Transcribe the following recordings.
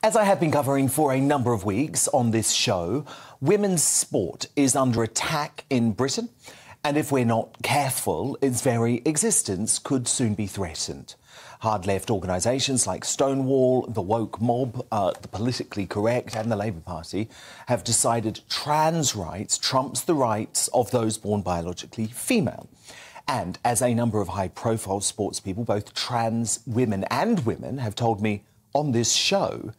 As I have been covering for a number of weeks on this show, women's sport is under attack in Britain, and if we're not careful, its very existence could soon be threatened. Hard-left organisations like Stonewall, the woke mob, the politically correct and the Labour Party have decided trans rights trumps the rights of those born biologically female. And as a number of high-profile sports people, both trans women and women, have told me on this show,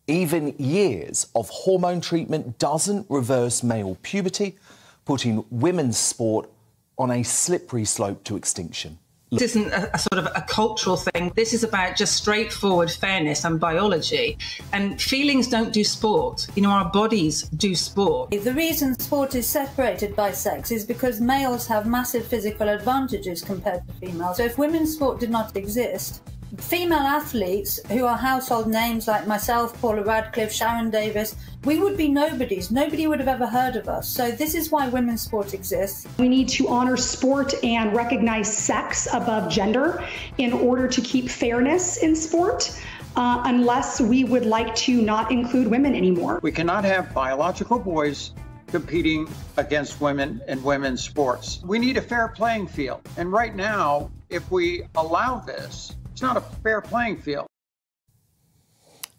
even years of hormone treatment doesn't reverse male puberty, putting women's sport on a slippery slope to extinction. This isn't a sort of a cultural thing. This is about just straightforward fairness and biology. And feelings don't do sport. You know, our bodies do sport. The reason sport is separated by sex is because males have massive physical advantages compared to females. So if women's sport did not exist, female athletes who are household names like myself, Paula Radcliffe, Sharon Davis, we would be nobodies. Nobody would have ever heard of us. So this is why women's sport exists. We need to honor sport and recognize sex above gender in order to keep fairness in sport, unless we would like to not include women anymore. We cannot have biological boys competing against women in women's sports. We need a fair playing field. And right now, if we allow this, it's not a fair playing field.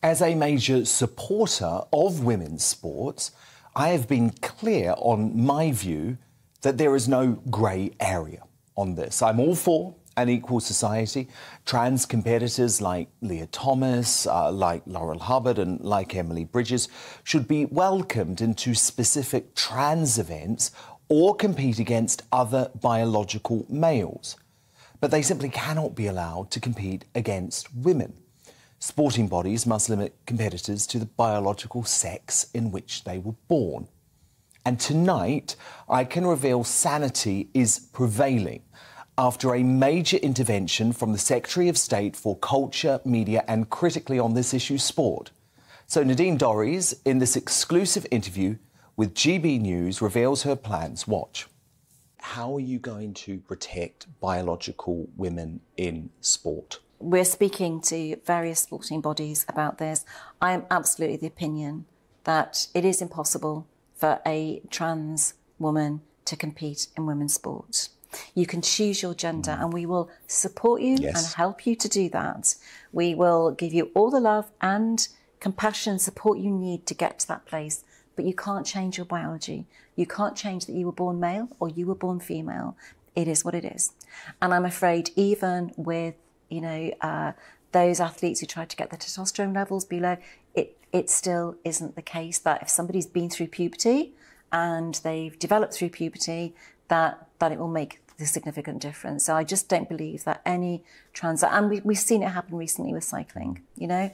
As a major supporter of women's sports, I have been clear on my view that there is no grey area on this. I'm all for an equal society. Trans competitors like Leah Thomas, like Laurel Hubbard and like Emily Bridges should be welcomed into specific trans events or compete against other biological males. But they simply cannot be allowed to compete against women. Sporting bodies must limit competitors to the biological sex in which they were born. And tonight, I can reveal sanity is prevailing after a major intervention from the Secretary of State for Culture, Media and, critically on this issue, sport. So Nadine Dorries, in this exclusive interview with GB News, reveals her plans. Watch. How are you going to protect biological women in sport? We're speaking to various sporting bodies about this. I am absolutely of the opinion that it is impossible for a trans woman to compete in women's sport. You can choose your gender and we will support you and help you to do that. We will give you all the love and compassion and support you need to get to that place. But you can't change your biology. You can't change that you were born male or you were born female. It is what it is. And I'm afraid even with, you know, those athletes who try to get their testosterone levels below, it still isn't the case that if somebody's been through puberty and they've developed through puberty, that it will make the significant difference. So I just don't believe that any trans... And we've seen it happen recently with cycling, you know.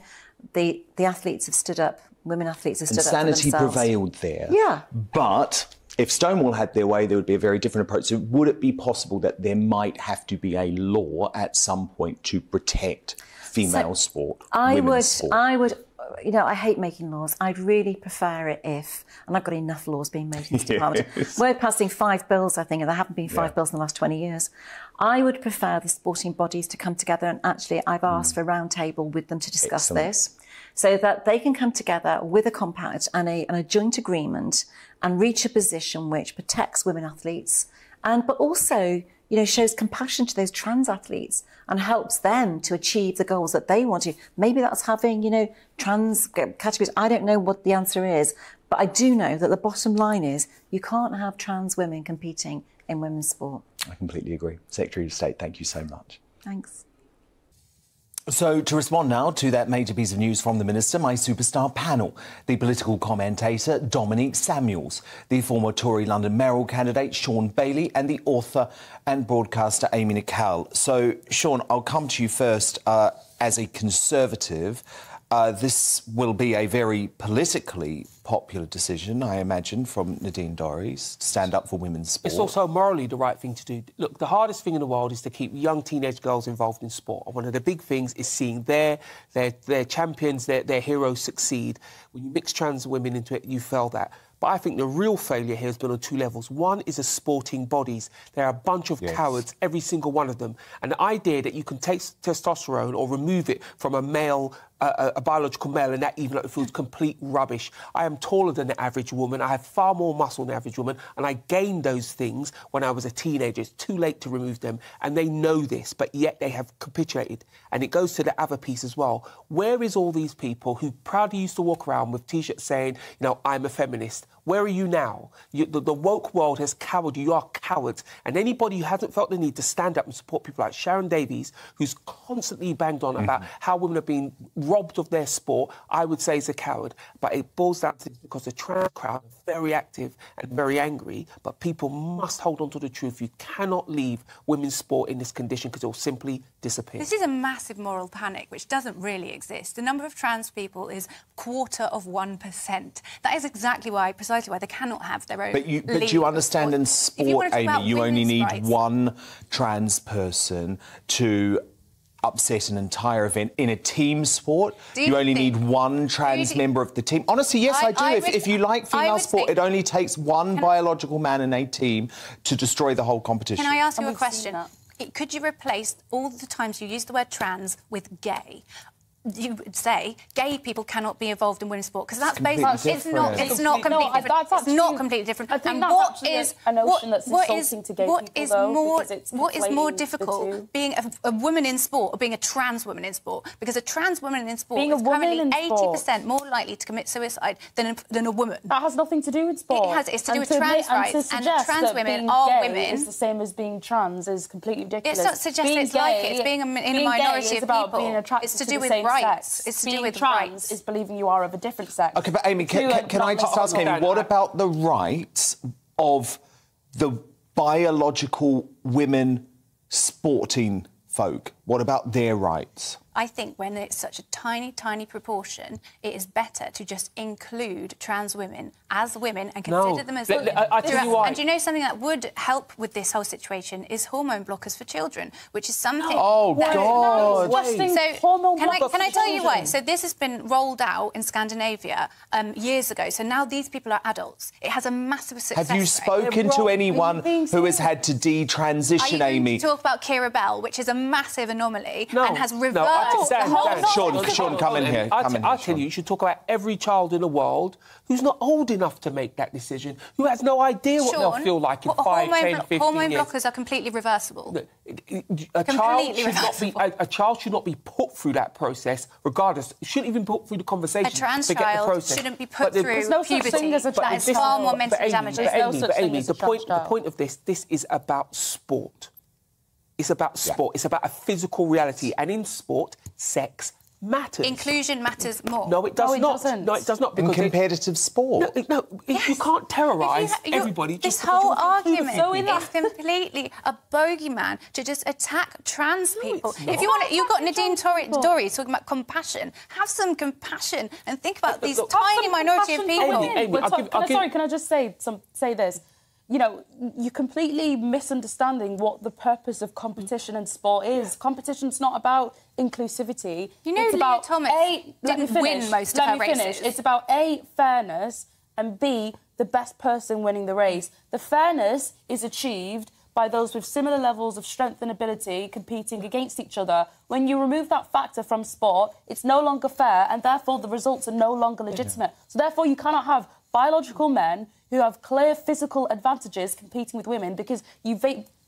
The athletes have stood up, women athletes have stood up for themselves. And sanity prevailed there. Yeah. But if Stonewall had their way, there would be a very different approach. So would it be possible that there might have to be a law at some point to protect female sport, women's sport? I would, you know, I hate making laws. I'd really prefer it if, and I've got enough laws being made in this department. We're passing 5 bills, I think, and there haven't been 5 bills in the last 20 years. I would prefer the sporting bodies to come together, and actually I've asked for a round table with them to discuss this, so that they can come together with a compact and a joint agreement and reach a position which protects women athletes but also, you know, shows compassion to those trans athletes and helps them to achieve the goals that they want to. Maybe that's having, you know, trans categories. I don't know what the answer is, but I do know that the bottom line is you can't have trans women competing in women's sport. I completely agree. Secretary of State, thank you so much. Thanks. So, to respond now to that major piece of news from the Minister, my superstar panel, the political commentator Dominique Samuels, the former Tory London mayoral candidate Shaun Bailey and the author and broadcaster Amy Nickell. So, Shaun, I'll come to you first. As a Conservative, this will be a very politically popular decision, I imagine, from Nadine Dorries to stand up for women's sport. It's also morally the right thing to do. Look, the hardest thing in the world is to keep young teenage girls involved in sport. And one of the big things is seeing their champions, their heroes succeed. When you mix trans women into it, you fail that. But I think the real failure here has been on two levels. One is the sporting bodies. They're a bunch of cowards, every single one of them. And the idea that you can take testosterone or remove it from a male, a biological male, and that even though it feels complete rubbish. I am taller than the average woman. I have far more muscle than the average woman, and I gained those things when I was a teenager. It's too late to remove them, and they know this, but yet they have capitulated. And it goes to the other piece as well. Where is all these people who proudly used to walk around with T-shirts saying, you know, I'm a feminist? Where are you now? The woke world has cowered you. You are cowards. And anybody who hasn't felt the need to stand up and support people like Shaun Davies, who's constantly banged on about how women are being robbed of their sport, I would say is a coward. But it boils down to this because the trans crowd are very active and very angry, but people must hold on to the truth. You cannot leave women's sport in this condition because it will simply disappear. This is a massive moral panic which doesn't really exist. The number of trans people is 1/4%. That is exactly why, precisely why they cannot have their own. But you understand in sport, Amy, you only need one trans person to upset an entire event. In a team sport, you only need one trans member of the team. Honestly, yes, I do. If you like female sport, it only takes one biological man in a team to destroy the whole competition. Can I ask you a question? Could you replace all the times you use the word trans with gay? You would say gay people cannot be involved in women's sport because that's basically it's not completely different. It's not completely different. I think that's actually a notion that's insulting to gay people, though, because it's what is more difficult, being a woman in sport or being a trans woman in sport? Because a trans woman in sport is currently 80% more likely to commit suicide than a woman. That has nothing to do with sport. It's to do with trans rights, and trans women are women. It's the same as being trans is completely ridiculous. It's not suggesting it's like it. It's being in a minority of people. It's to do with rights. It's to do with trans is believing you are of a different sex. OK, but Amy, can I just ask Amy, what about the rights of the biological women sporting folk? What about their rights? I think when it's such a tiny, tiny proportion, it is better to just include trans women as women and consider them as women. I tell you why. And do you know something that would help with this whole situation is hormone blockers for children, which is something... Oh, God! So, can I tell you why? So this has been rolled out in Scandinavia years ago. So now these people are adults. It has a massive success rate. Have you spoken to anyone who has had to detransition, Amy? Are you talk about Keira Bell, which is a massive anomaly and has reversed... Sean, come in here. I'll tell you should talk about every child in the world who's not old enough to make that decision, who has no idea what they'll feel like in 5, 10, 15 years. Hormone blockers are completely reversible. A child should not be put through that process, regardless. It shouldn't even be put through the conversation. A trans child shouldn't be put through puberty. That is far more mentally damaging. But Amy, the point of this is about sport. It's about sport. It's about a physical reality. And in sport, sex matters. Inclusion matters more. No, it does not. No, it does not. In competitive sport. You can't terrorise everybody. This whole argument is completely a bogeyman to just attack trans people. If you want, you've got Nadine Dorries talking about compassion. Have some compassion and think about these tiny minority of people. Amy, sorry, can I just say this? You know, you're completely misunderstanding what the purpose of competition and sport is. Competition's not about inclusivity. You know, it's about Thomas didn't win most of her races. It's about A, fairness, and B, the best person winning the race. The fairness is achieved by those with similar levels of strength and ability competing against each other. When you remove that factor from sport, it's no longer fair, and therefore the results are no longer legitimate. So therefore you cannot have biological men who have clear physical advantages competing with women because you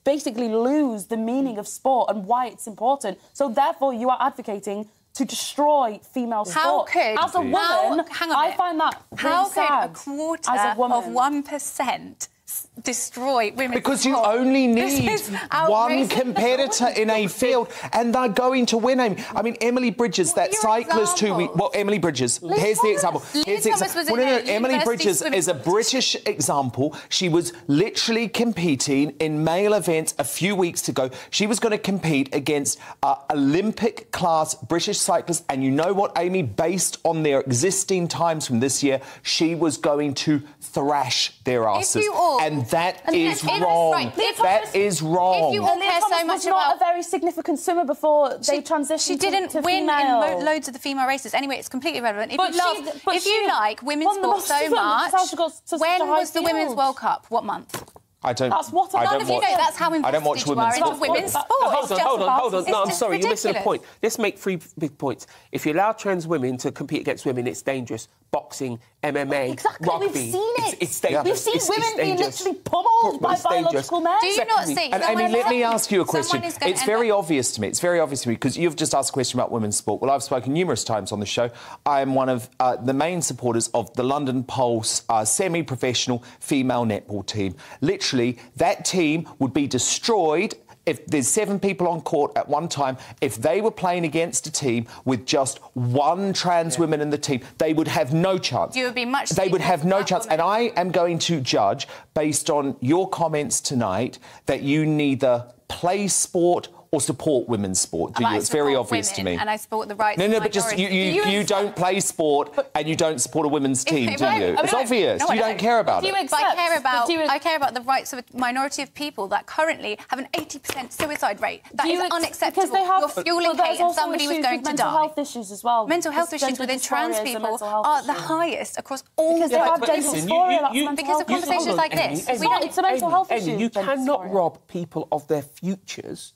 basically lose the meaning of sport and why it's important. So therefore you are advocating to destroy female sport. As a woman, I find that really sad. How could a quarter of 1% destroy women's Because sport. you only need This is one outrageous. competitor in a field, and they're going to win. I mean, Emily Bridges, that cyclist Emily Bridges, here's the example. Emily Bridges is a British example. She was literally competing in male events a few weeks ago. She was going to compete against Olympic-class British cyclists, and you know what, Amy? Based on their existing times from this year, she was going to thrash their asses. And that is wrong. That is wrong. If you all care so much was not a very significant swimmer before they transitioned. She didn't win in loads of the female races. Anyway, it's completely irrelevant. If you like women's sport so much, when was the Women's World Cup? What month? I don't. That's what none of you know. That's how invested you are into women's sport. Hold on. No, I'm sorry, you're missing a point. Let's make 3 big points. If you allow trans women to compete against women, it's dangerous. Boxing, MMA, rugby. We've seen it. It's dangerous. We've seen women being literally pummeled by biological men. Do you not see? And Amy, let me ask you a question. It's very obvious to me. It's very obvious to me because you've just asked a question about women's sport. Well, I've spoken numerous times on the show. I am one of the main supporters of the London Pulse semi-professional female netball team. Literally, that team would be destroyed if there's 7 people on court at one time. If they were playing against a team with just one trans woman in the team, they would have no chance. You would be much. They would have no chance. And I am going to judge, based on your comments tonight, that you neither play sport or support women's sport, do you? It's very obvious to me. And I support the rights. No, but just you don't play sport and you don't support a women's team, do you? It's obvious. You don't care about it. I care about the rights of a minority of people that currently have an 80% suicide rate. That is unacceptable. You're fueling hate, and somebody was going to die. Mental health issues as well. Mental health issues within trans people are the highest across all. Because they have gender dysphoria. Because of conversations like this, it's a mental health issue. You cannot rob people of their futures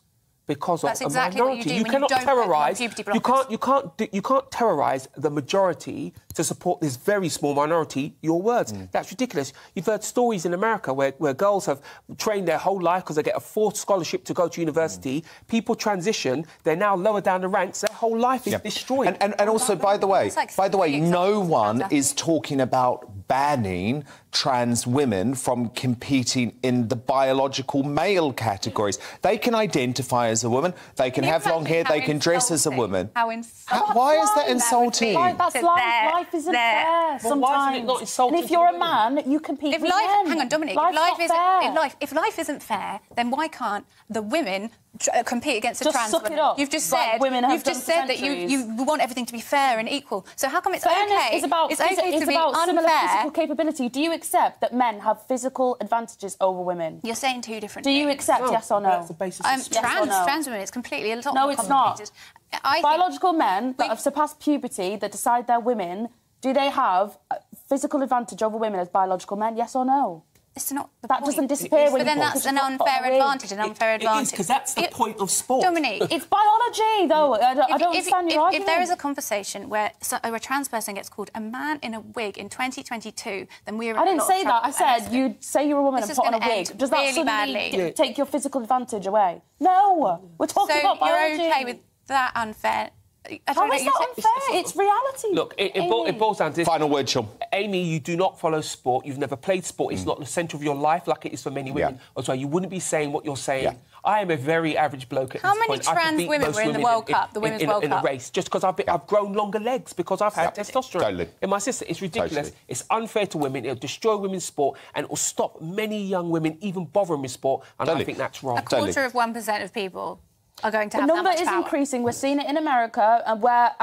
because That's of exactly a minority. what You cannot terrorise. You can't terrorise the majority to support this very small minority. Your words. That's ridiculous. You've heard stories in America where girls have trained their whole life because they get a forced scholarship to go to university. People transition. They're now lower down the ranks. Their whole life is destroyed. And also, by the way, no one is talking about banning trans women from competing in the biological male categories. They can identify as a woman, they can have long hair, they can dress as a woman. How insulting. Why is that insulting? That's life. Life isn't fair sometimes. Why is it not insulting? And if you're a man, you compete with men. Hang on, Dominique. If life isn't fair, then why can't the women compete against the trans women? You've just said that you want everything to be fair and equal. So how come it's okay? It's about similar physical capability. Do you accept that men have physical advantages over women? You're saying 2 different things. Do you accept yes or no? That's the basis of trans women, it's completely a lot more complicated. No, it's not. Biological men that have surpassed puberty, that decide they're women, do they have a physical advantage over women as biological men? Yes or no? It's not the that point. doesn't disappear when But then that's an unfair advantage. It is, because that's the point of sport. Dominique, it's biology, though. I don't understand your argument. If there is a conversation where a trans person gets called a man in a wig in 2022, then we're. I didn't say that. I said you'd say you're a woman and put on a wig. Does that suddenly take your physical advantage away? No, we're talking about biology. So you're okay with that unfair? How is that unfair? It's reality. Look, it boils down to this. Final word, Shaun. Amy, you do not follow sport. You've never played sport. It's not the centre of your life like it is for many women. That's why you wouldn't be saying what you're saying. I am a very average bloke at this point. How many trans women were in the World Cup, the Women's World Cup? In a race, just because I've grown longer legs because I've had testosterone in my system. It's ridiculous. It's unfair to women. It'll destroy women's sport and it will stop many young women even bothering with sport. And I think that's wrong. 1% of people are going to have that much power. The number is increasing. We're seeing it in America, where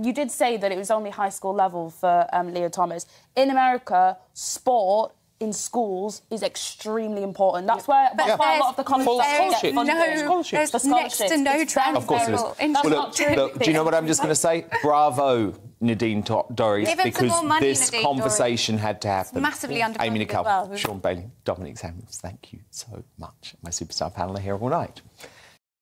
you did say that it was only high school level for Leah Thomas. In America, sport in schools is extremely important. That's why a lot of the colleges get funded. There's next to no trans. Of course there is. Look, do you know what I'm just going to say? Bravo, Nadine Dorries, because this conversation had to happen. It's massively underfunded. Amy Nickell, as well. Shaun Bailey, Dominique Samuels, thank you so much. My superstar panel are here all night.